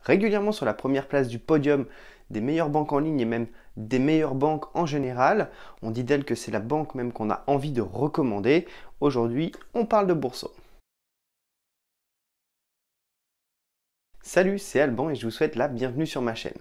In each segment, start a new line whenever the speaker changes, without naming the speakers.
régulièrement sur la première place du podium des meilleures banques en ligne et même des meilleures banques en général. On dit d'elle que c'est la banque même qu'on a envie de recommander. Aujourd'hui, on parle de Boursorama. Salut, c'est Alban et je vous souhaite la bienvenue sur ma chaîne.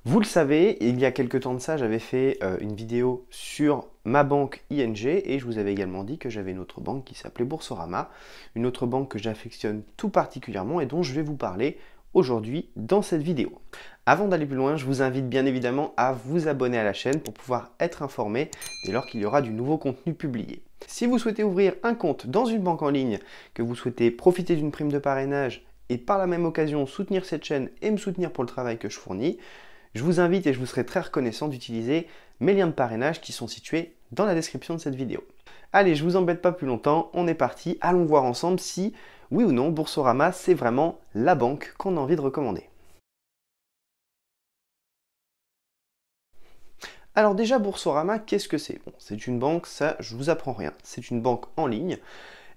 Vous le savez, il y a quelques temps de ça, j'avais fait une vidéo sur ma banque ING et je vous avais également dit que j'avais une autre banque qui s'appelait Boursorama, une autre banque que j'affectionne tout particulièrement et dont je vais vous parler aujourd'hui dans cette vidéo. Avant d'aller plus loin, je vous invite bien évidemment à vous abonner à la chaîne pour pouvoir être informé dès lors qu'il y aura du nouveau contenu publié. Si vous souhaitez ouvrir un compte dans une banque en ligne, que vous souhaitez profiter d'une prime de parrainage et par la même occasion soutenir cette chaîne et me soutenir pour le travail que je fournis, je vous invite et je vous serai très reconnaissant d'utiliser mes liens de parrainage qui sont situés dans la description de cette vidéo. Allez, je vous embête pas plus longtemps, on est parti, allons voir ensemble si, oui ou non, Boursorama c'est vraiment la banque qu'on a envie de recommander. Alors déjà, Boursorama, qu'est-ce que c'est? Bon, c'est une banque, ça je vous apprends rien, c'est une banque en ligne.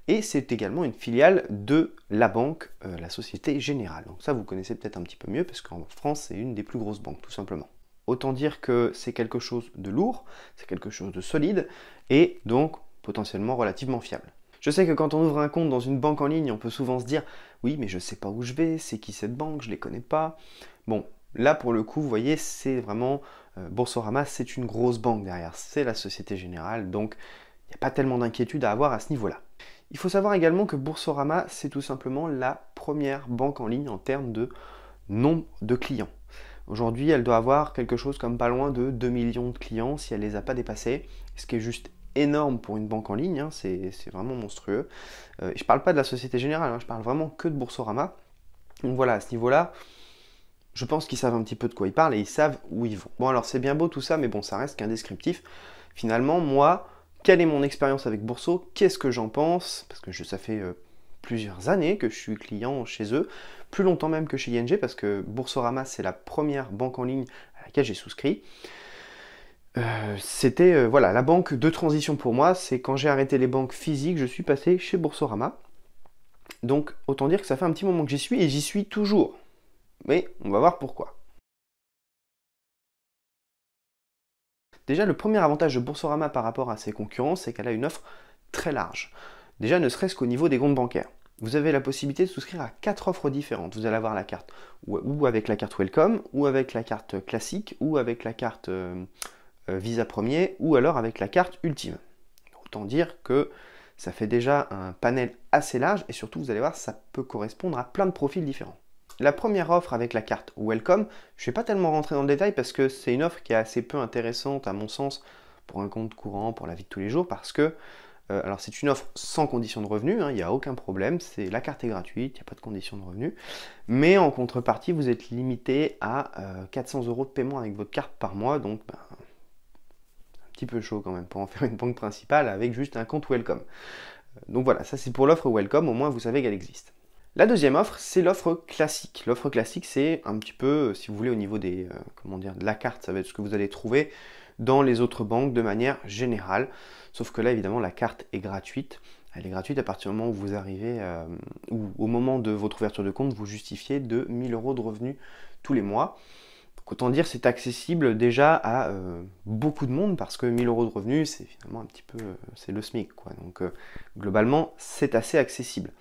Et c'est également une filiale de la banque, la Société Générale. Donc ça, vous connaissez peut-être un petit peu mieux, parce qu'en France, c'est une des plus grosses banques, tout simplement. Autant dire que c'est quelque chose de lourd, c'est quelque chose de solide, et donc potentiellement relativement fiable. Je sais que quand on ouvre un compte dans une banque en ligne, on peut souvent se dire « Oui, mais je ne sais pas où je vais, c'est qui cette banque, je ne les connais pas ». Bon, là pour le coup, vous voyez, c'est vraiment... Boursorama, c'est une grosse banque derrière, c'est la Société Générale, donc il n'y a pas tellement d'inquiétude à avoir à ce niveau-là. Il faut savoir également que Boursorama, c'est tout simplement la première banque en ligne en termes de nombre de clients. Aujourd'hui, elle doit avoir quelque chose comme pas loin de 2 millions de clients si elle ne les a pas dépassés, ce qui est juste énorme pour une banque en ligne, hein, c'est vraiment monstrueux. Je ne parle pas de la Société Générale, hein, je parle vraiment que de Boursorama. Donc voilà, à ce niveau-là, je pense qu'ils savent un petit peu de quoi ils parlent et ils savent où ils vont. Bon alors c'est bien beau tout ça, mais bon, ça reste qu'un descriptif. Finalement, moi, quelle est mon expérience avec Bourso? Qu'est-ce que j'en pense? Parce que ça fait plusieurs années que je suis client chez eux, plus longtemps même que chez ING, parce que Boursorama, c'est la première banque en ligne à laquelle j'ai souscrit. C'était voilà, la banque de transition pour moi, c'est quand j'ai arrêté les banques physiques, je suis passé chez Boursorama. Donc autant dire que ça fait un petit moment que j'y suis, et j'y suis toujours. Mais on va voir pourquoi. Déjà, le premier avantage de Boursorama par rapport à ses concurrents, c'est qu'elle a une offre très large. Déjà, ne serait-ce qu'au niveau des comptes bancaires. Vous avez la possibilité de souscrire à 4 offres différentes. Vous allez avoir la carte ou avec la carte Welcome, ou avec la carte classique, ou avec la carte Visa Premier, ou alors avec la carte Ultime. Autant dire que ça fait déjà un panel assez large, et surtout, vous allez voir, ça peut correspondre à plein de profils différents. La première offre avec la carte Welcome, je ne vais pas tellement rentrer dans le détail parce que c'est une offre qui est assez peu intéressante à mon sens pour un compte courant, pour la vie de tous les jours, parce que alors c'est une offre sans condition de revenu, hein, il n'y a aucun problème, la carte est gratuite, il n'y a pas de condition de revenu, mais en contrepartie vous êtes limité à 400 € de paiement avec votre carte par mois, donc un petit peu chaud quand même pour en faire une banque principale avec juste un compte Welcome. Donc voilà, ça c'est pour l'offre Welcome, au moins vous savez qu'elle existe. La deuxième offre, c'est l'offre classique. L'offre classique, c'est un petit peu, si vous voulez, au niveau des, de la carte, ça va être ce que vous allez trouver dans les autres banques de manière générale. Sauf que là, évidemment, la carte est gratuite. Elle est gratuite à partir du moment où vous arrivez, ou au moment de votre ouverture de compte, vous justifiez de 1000 € de revenus tous les mois. Donc, autant dire, c'est accessible déjà à beaucoup de monde parce que 1000 € de revenus, c'est finalement un petit peu, c'est le SMIC, quoi. Donc, globalement, c'est assez accessible.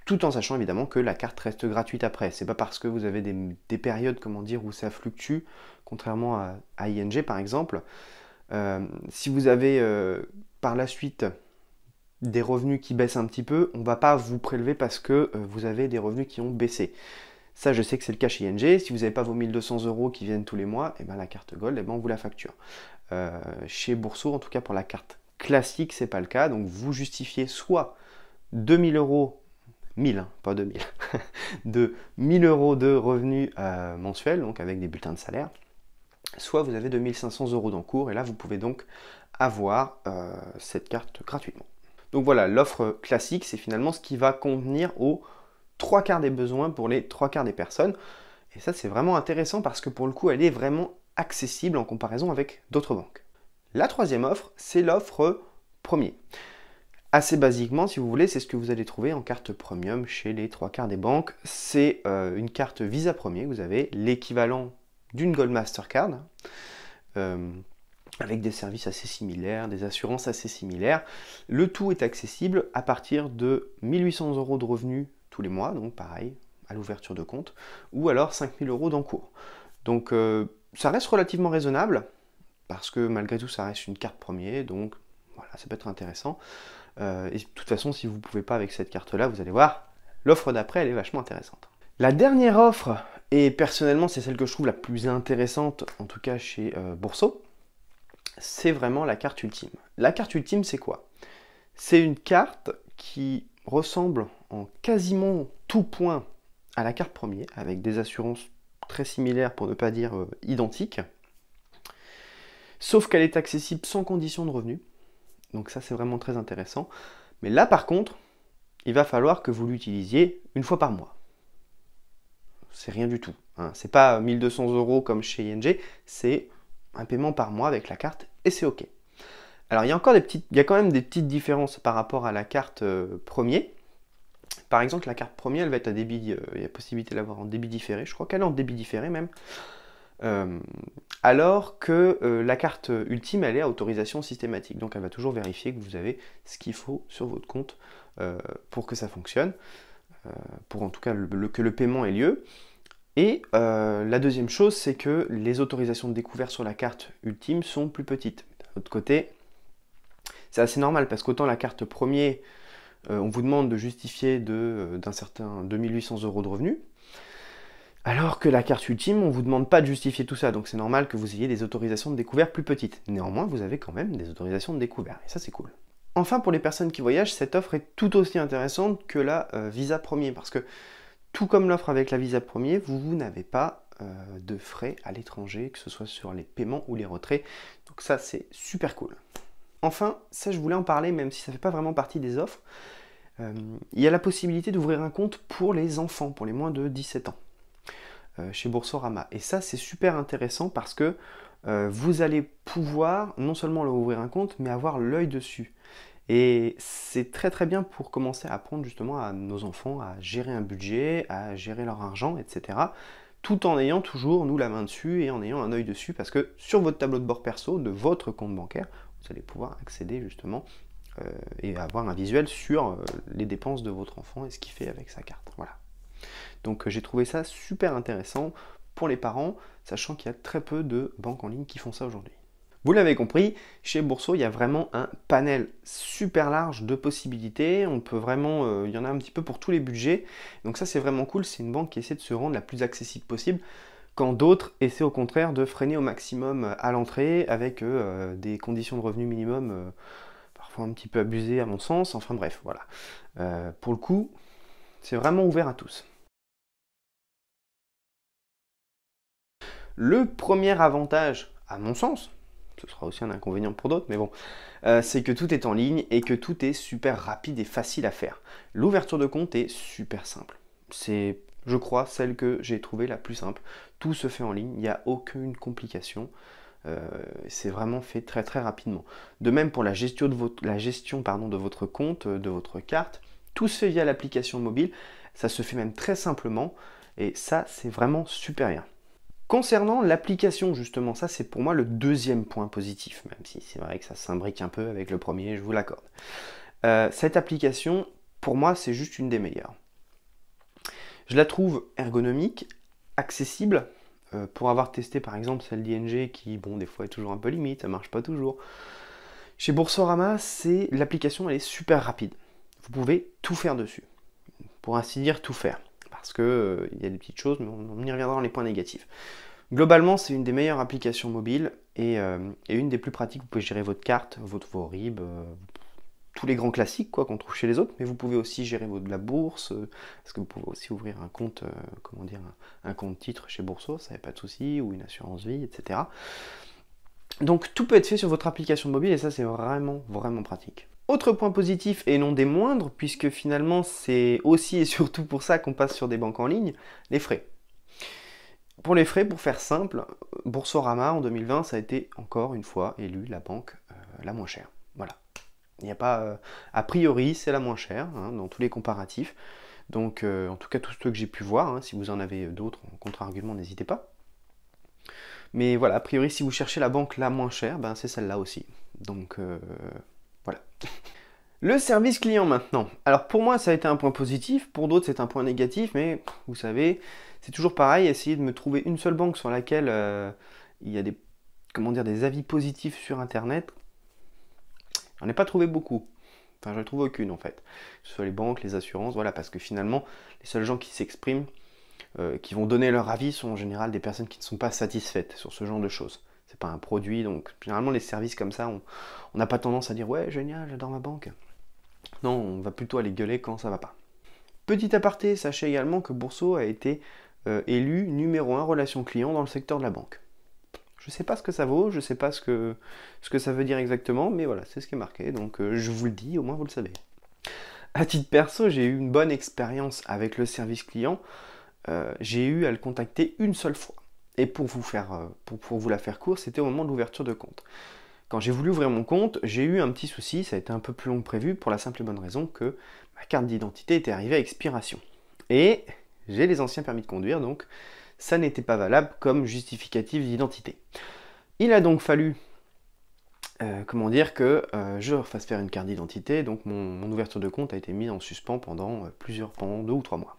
Tout en sachant évidemment que la carte reste gratuite après. C'est pas parce que vous avez des périodes, comment dire, où ça fluctue, contrairement à ING par exemple. Si vous avez par la suite des revenus qui baissent un petit peu, on va pas vous prélever parce que vous avez des revenus qui ont baissé. Ça, je sais que c'est le cas chez ING. Si vous n'avez pas vos 1200 € qui viennent tous les mois, et ben la carte Gold, on vous la facture. Chez Bourso, en tout cas pour la carte classique, c'est pas le cas. Donc vous justifiez soit 2000 €, 1000, hein, pas 2000, de 1000 € de revenus mensuels, donc avec des bulletins de salaire, soit vous avez 2500 € d'encours, et là vous pouvez donc avoir cette carte gratuitement. Donc voilà, l'offre classique, c'est finalement ce qui va convenir aux 3/4 des besoins pour les 3/4 des personnes, et ça c'est vraiment intéressant parce que pour le coup elle est vraiment accessible en comparaison avec d'autres banques. La troisième offre, c'est l'offre premier. Assez basiquement, si vous voulez, c'est ce que vous allez trouver en carte premium chez les trois quarts des banques. C'est une carte Visa Premier, vous avez l'équivalent d'une Gold Mastercard, avec des services assez similaires, des assurances assez similaires. Le tout est accessible à partir de 1800 € de revenus tous les mois, donc pareil, à l'ouverture de compte, ou alors 5000 € d'encours. Donc ça reste relativement raisonnable, parce que malgré tout ça reste une carte premier, donc voilà, ça peut être intéressant. Et de toute façon, si vous ne pouvez pas avec cette carte-là, vous allez voir, l'offre d'après, elle est vachement intéressante. La dernière offre, et personnellement c'est celle que je trouve la plus intéressante, en tout cas chez Bourso, c'est vraiment la carte ultime. La carte ultime, c'est quoi? C'est une carte qui ressemble en quasiment tout point à la carte premier, avec des assurances très similaires, pour ne pas dire identiques, sauf qu'elle est accessible sans condition de revenu. Donc ça, c'est vraiment très intéressant. Mais là, par contre, il va falloir que vous l'utilisiez une fois par mois. C'est rien du tout. Hein. C'est pas 1200 € comme chez ING, c'est un paiement par mois avec la carte et c'est OK. Alors, il y a quand même des petites différences par rapport à la carte premier. Par exemple, la carte premier, elle va être à débit, il y a possibilité de l'avoir en débit différé. Je crois qu'elle est en débit différé même. Alors que la carte ultime, elle est à autorisation systématique. Donc elle va toujours vérifier que vous avez ce qu'il faut sur votre compte pour que ça fonctionne, pour en tout cas que le paiement ait lieu. Et la deuxième chose, c'est que les autorisations de découvert sur la carte ultime sont plus petites. D'un autre côté, c'est assez normal parce qu'autant la carte premier, on vous demande de justifier d'un certain 2800 € de revenus, alors que la carte ultime, on ne vous demande pas de justifier tout ça, donc c'est normal que vous ayez des autorisations de découvert plus petites. Néanmoins, vous avez quand même des autorisations de découvert, et ça c'est cool. Enfin, pour les personnes qui voyagent, cette offre est tout aussi intéressante que la Visa Premier, parce que tout comme l'offre avec la Visa Premier, vous n'avez pas de frais à l'étranger, que ce soit sur les paiements ou les retraits, donc ça c'est super cool. Enfin, ça je voulais en parler, même si ça ne fait pas vraiment partie des offres, il y a la possibilité d'ouvrir un compte pour les enfants, pour les moins de 17 ans. Chez Boursorama. Et ça, c'est super intéressant parce que vous allez pouvoir non seulement leur ouvrir un compte, mais avoir l'œil dessus. Et c'est très très bien pour commencer à apprendre justement à nos enfants à gérer un budget, à gérer leur argent, etc. Tout en ayant toujours, nous, la main dessus et en ayant un œil dessus, parce que sur votre tableau de bord perso de votre compte bancaire, vous allez pouvoir accéder justement et avoir un visuel sur les dépenses de votre enfant et ce qu'il fait avec sa carte. Voilà. Donc j'ai trouvé ça super intéressant pour les parents, sachant qu'il y a très peu de banques en ligne qui font ça aujourd'hui. Vous l'avez compris, chez Bourso, il y a vraiment un panel super large de possibilités. On peut vraiment, il y en a un petit peu pour tous les budgets. Donc ça, c'est vraiment cool. C'est une banque qui essaie de se rendre la plus accessible possible, quand d'autres essaient au contraire de freiner au maximum à l'entrée avec des conditions de revenu minimum parfois un petit peu abusées à mon sens. Enfin bref, voilà. Pour le coup, c'est vraiment ouvert à tous. Le premier avantage, à mon sens, ce sera aussi un inconvénient pour d'autres, mais bon, c'est que tout est en ligne et que tout est super rapide et facile à faire. L'ouverture de compte est super simple. C'est, je crois, celle que j'ai trouvée la plus simple. Tout se fait en ligne, il n'y a aucune complication. C'est vraiment fait très très rapidement. De même pour la gestion de votre compte, de votre carte, tout se fait via l'application mobile. Ça se fait même très simplement et ça, c'est vraiment super bien. Concernant l'application, justement, ça c'est pour moi le deuxième point positif, même si c'est vrai que ça s'imbrique un peu avec le premier, je vous l'accorde. Cette application, pour moi, c'est juste une des meilleures. Je la trouve ergonomique, accessible, pour avoir testé par exemple celle d'ING qui, bon, des fois est toujours un peu limite, ça marche pas toujours. Chez Boursorama, l'application elle est super rapide. Vous pouvez tout faire dessus, pour ainsi dire tout faire. Parce que il y a des petites choses, mais on y reviendra dans les points négatifs. Globalement, c'est une des meilleures applications mobiles et une des plus pratiques. Vous pouvez gérer votre carte, vos RIB, tous les grands classiques quoi qu'on trouve chez les autres, mais vous pouvez aussi gérer la bourse, parce que vous pouvez aussi ouvrir un compte, un compte titre chez Bourso, ça n'y a pas de souci, ou une assurance vie, etc. Donc tout peut être fait sur votre application mobile et ça c'est vraiment vraiment pratique. Autre point positif et non des moindres, puisque finalement c'est aussi et surtout pour ça qu'on passe sur des banques en ligne, les frais. Pour les frais, pour faire simple, Boursorama en 2020, ça a été encore une fois élu la banque la moins chère. Voilà. Il n'y a pas, a priori, c'est la moins chère hein, dans tous les comparatifs. Donc, en tout cas, tous ceux que j'ai pu voir, hein, si vous en avez d'autres en contre-argument, n'hésitez pas. Mais voilà, a priori, si vous cherchez la banque la moins chère, ben, c'est celle-là aussi. Donc, voilà. Le service client maintenant. Alors pour moi ça a été un point positif, pour d'autres c'est un point négatif, mais vous savez, c'est toujours pareil, essayer de me trouver une seule banque sur laquelle il y a des, comment dire, des avis positifs sur internet. J'en ai pas trouvé beaucoup. Enfin j'en ai trouvé aucune en fait. Que ce soit les banques, les assurances, voilà, parce que finalement les seuls gens qui s'expriment, qui vont donner leur avis sont en général des personnes qui ne sont pas satisfaites sur ce genre de choses. C'est pas un produit, donc généralement les services comme ça, on n'a pas tendance à dire ouais génial, j'adore ma banque. Non, on va plutôt aller gueuler quand ça va pas. Petit aparté, sachez également que Bourso a été élu numéro 1 relation client dans le secteur de la banque. Je ne sais pas ce que ça vaut, je ne sais pas ce que ça veut dire exactement, mais voilà, c'est ce qui est marqué, donc je vous le dis, au moins vous le savez. À titre perso, j'ai eu une bonne expérience avec le service client. J'ai eu à le contacter une seule fois. Et pour vous la faire court, c'était au moment de l'ouverture de compte. Quand j'ai voulu ouvrir mon compte, j'ai eu un petit souci, ça a été un peu plus long que prévu pour la simple et bonne raison que ma carte d'identité était arrivée à expiration. Et j'ai les anciens permis de conduire, donc ça n'était pas valable comme justificatif d'identité. Il a donc fallu, comment dire, que je refasse faire une carte d'identité, donc mon ouverture de compte a été mise en suspens pendant 2 ou 3 mois.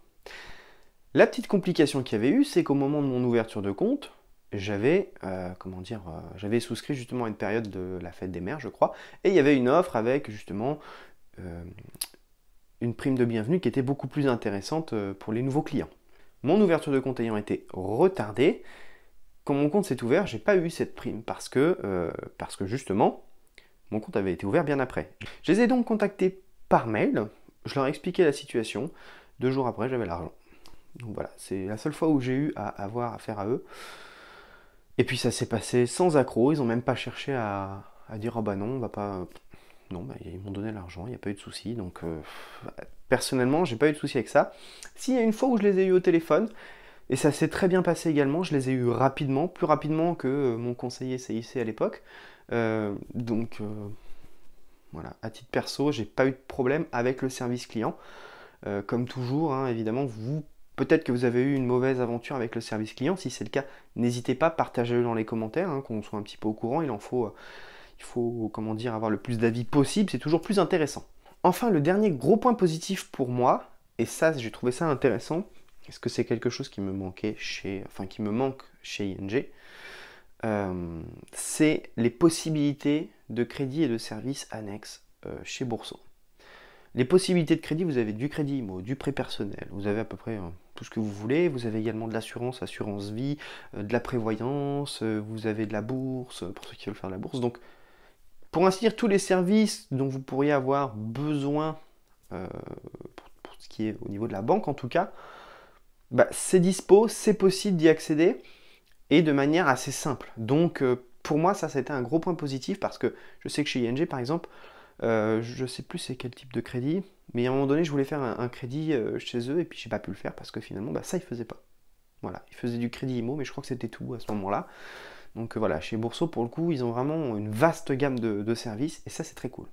La petite complication qu'il y avait eu, c'est qu'au moment de mon ouverture de compte, j'avais j'avais souscrit justement à une période de la fête des mères, je crois, et il y avait une offre avec justement une prime de bienvenue qui était beaucoup plus intéressante pour les nouveaux clients. Mon ouverture de compte ayant été retardée, quand mon compte s'est ouvert, j'ai pas eu cette prime parce que justement, mon compte avait été ouvert bien après. Je les ai donc contactés par mail, je leur ai expliqué la situation, 2 jours après j'avais l'argent. Donc voilà, c'est la seule fois où j'ai eu à avoir affaire à eux. Et puis ça s'est passé sans accroc, ils n'ont même pas cherché à dire oh bah non, on va pas. Non, bah, ils m'ont donné l'argent, il n'y a pas eu de souci. Donc personnellement, j'ai pas eu de souci avec ça. S'il y a une fois où je les ai eu au téléphone, et ça s'est très bien passé également, je les ai eu rapidement, plus rapidement que mon conseiller CIC à l'époque. Voilà, à titre perso, j'ai pas eu de problème avec le service client. Comme toujours, hein, évidemment, peut-être que vous avez eu une mauvaise aventure avec le service client. Si c'est le cas, n'hésitez pas, partagez-le dans les commentaires, hein, qu'on soit un petit peu au courant. Il faut comment dire, avoir le plus d'avis possible, c'est toujours plus intéressant. Enfin, le dernier gros point positif pour moi, et ça, j'ai trouvé ça intéressant, parce que c'est quelque chose qui me manquait qui me manque chez ING, c'est les possibilités de crédit et de services annexes chez Bourso. Les possibilités de crédit, vous avez du crédit IMO, du prêt personnel, vous avez à peu près tout ce que vous voulez, vous avez également de l'assurance, assurance vie, de la prévoyance, vous avez de la bourse, pour ceux qui veulent faire de la bourse. Donc, pour ainsi dire, tous les services dont vous pourriez avoir besoin, pour ce qui est au niveau de la banque en tout cas, bah, c'est dispo, c'est possible d'y accéder, et de manière assez simple. Donc, pour moi, ça, c'était un gros point positif, parce que je sais que chez ING, par exemple, je sais plus c'est quel type de crédit, mais à un moment donné je voulais faire un crédit chez eux et puis j'ai pas pu le faire parce que finalement ça ils faisaient pas. Voilà, ils faisaient du crédit IMO mais je crois que c'était tout à ce moment-là. Donc voilà, chez Bourso pour le coup ils ont vraiment une vaste gamme de services et ça c'est très cool.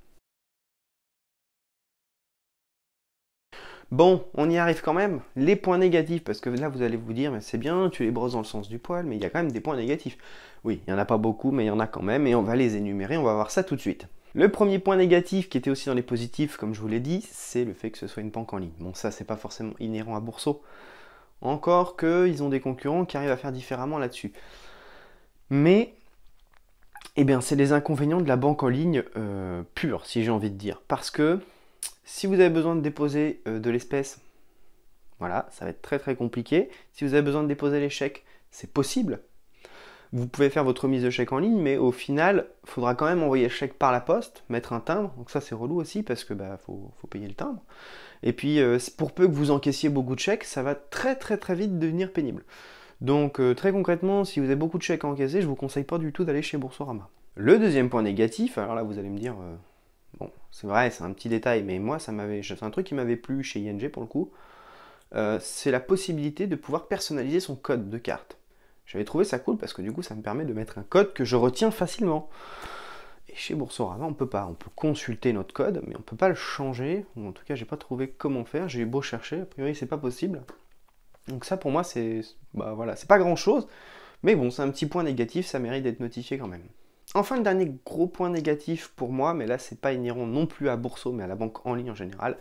Bon, on y arrive quand même. Les points négatifs, parce que là vous allez vous dire mais c'est bien, tu les brosses dans le sens du poil, mais il y a quand même des points négatifs. Oui, il n'y en a pas beaucoup mais il y en a quand même et on va les énumérer, on va voir ça tout de suite. Le premier point négatif, qui était aussi dans les positifs, comme je vous l'ai dit, c'est le fait que ce soit une banque en ligne. Bon, ça, c'est pas forcément inhérent à Bourso. Encore qu'ils ont des concurrents qui arrivent à faire différemment là-dessus. Mais, eh bien, c'est les inconvénients de la banque en ligne pure, si j'ai envie de dire. Parce que, si vous avez besoin de déposer de l'espèce, voilà, ça va être très très compliqué. Si vous avez besoin de déposer les chèques, c'est possible. Vous pouvez faire votre remise de chèque en ligne, mais au final, il faudra quand même envoyer le chèque par la poste, mettre un timbre. Donc ça, c'est relou aussi parce que faut payer le timbre. Et puis, pour peu que vous encaissiez beaucoup de chèques, ça va très très très vite devenir pénible. Donc très concrètement, si vous avez beaucoup de chèques à encaisser, je ne vous conseille pas du tout d'aller chez Boursorama. Le deuxième point négatif, alors là vous allez me dire, bon, c'est vrai, c'est un petit détail, mais moi, c'est un truc qui m'avait plu chez ING pour le coup, c'est la possibilité de pouvoir personnaliser son code de carte. J'avais trouvé ça cool parce que du coup ça me permet de mettre un code que je retiens facilement. Et chez Boursorama, on peut pas. On peut consulter notre code, mais on peut pas le changer. Ou en tout cas, j'ai pas trouvé comment faire. J'ai eu beau chercher, a priori, c'est pas possible. Donc ça, pour moi, c'est voilà, c'est pas grand-chose. Mais bon, c'est un petit point négatif, ça mérite d'être notifié quand même. Enfin, le dernier gros point négatif pour moi, mais là, c'est pas inhérent non plus à Bourso, mais à la banque en ligne en général.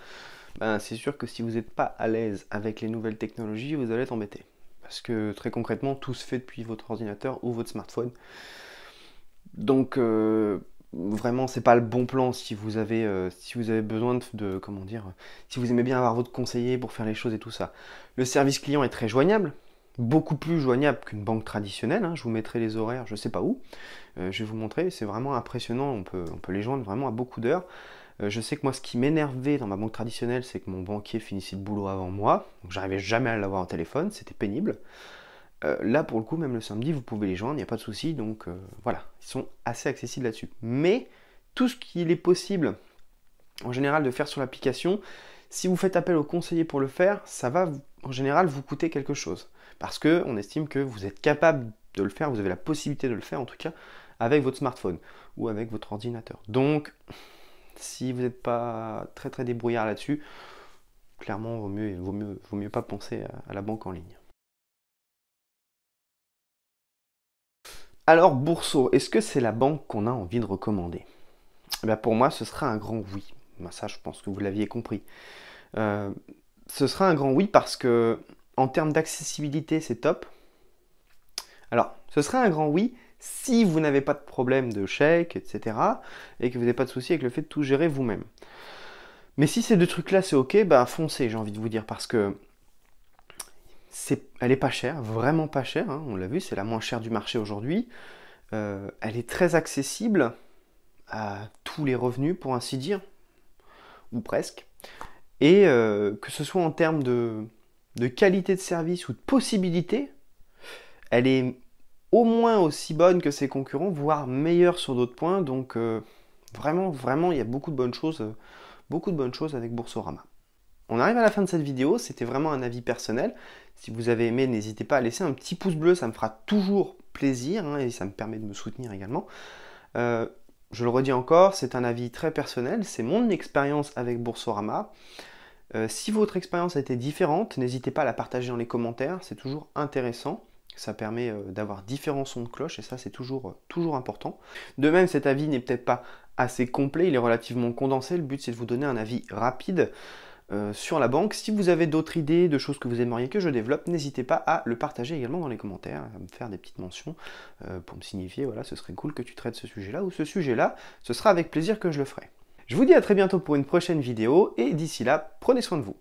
Ben, c'est sûr que si vous n'êtes pas à l'aise avec les nouvelles technologies, vous allez être embêté. Parce que très concrètement, tout se fait depuis votre ordinateur ou votre smartphone. Donc vraiment, c'est pas le bon plan si vous avez besoin comment dire, si vous aimez bien avoir votre conseiller pour faire les choses et tout ça. Le service client est très joignable, beaucoup plus joignable qu'une banque traditionnelle. Hein. Je vous mettrai les horaires, je sais pas où. Je vais vous montrer, c'est vraiment impressionnant. On peut les joindre vraiment à beaucoup d'heures. Je sais que moi, ce qui m'énervait dans ma banque traditionnelle, c'est que mon banquier finissait le boulot avant moi. Donc, j'arrivais jamais à l'avoir au téléphone, c'était pénible. Là, pour le coup, même le samedi, vous pouvez les joindre, il n'y a pas de souci. Donc, voilà, ils sont assez accessibles là-dessus. Mais tout ce qu'il est possible, en général, de faire sur l'application, si vous faites appel au conseiller pour le faire, ça va, en général, vous coûter quelque chose. Parce qu'on estime que vous êtes capable de le faire, vous avez la possibilité de le faire, en tout cas, avec votre smartphone ou avec votre ordinateur. Donc, si vous n'êtes pas très très débrouillard là-dessus, clairement, vaut mieux pas penser à la banque en ligne. Alors, Bourso, est-ce que c'est la banque qu'on a envie de recommander? Eh bien, pour moi, ce sera un grand oui. Ben, ça, je pense que vous l'aviez compris. Ce sera un grand oui parce que, en termes d'accessibilité, c'est top. Alors, ce sera un grand oui si vous n'avez pas de problème de chèque, etc. et que vous n'avez pas de souci avec le fait de tout gérer vous-même. Mais si ces deux trucs-là, c'est ok, bah foncez, j'ai envie de vous dire, parce que elle est pas chère, vraiment pas chère, hein, on l'a vu, c'est la moins chère du marché aujourd'hui. Elle est très accessible à tous les revenus, pour ainsi dire, ou presque. Et que ce soit en termes de qualité de service ou de possibilité, elle est au moins aussi bonne que ses concurrents, voire meilleure sur d'autres points. Donc vraiment, vraiment, il y a beaucoup de bonnes choses avec Boursorama. On arrive à la fin de cette vidéo, c'était vraiment un avis personnel. Si vous avez aimé, n'hésitez pas à laisser un petit pouce bleu, ça me fera toujours plaisir hein, et ça me permet de me soutenir également. Je le redis encore, c'est un avis très personnel, c'est mon expérience avec Boursorama. Si votre expérience a été différente, n'hésitez pas à la partager dans les commentaires, c'est toujours intéressant. Ça permet d'avoir différents sons de cloche et ça c'est toujours important. De même, cet avis n'est peut-être pas assez complet, il est relativement condensé. Le but c'est de vous donner un avis rapide sur la banque. Si vous avez d'autres idées, de choses que vous aimeriez que je développe, n'hésitez pas à le partager également dans les commentaires, à me faire des petites mentions pour me signifier, voilà, ce serait cool que tu traites ce sujet-là ou ce sujet-là, ce sera avec plaisir que je le ferai. Je vous dis à très bientôt pour une prochaine vidéo et d'ici là, prenez soin de vous.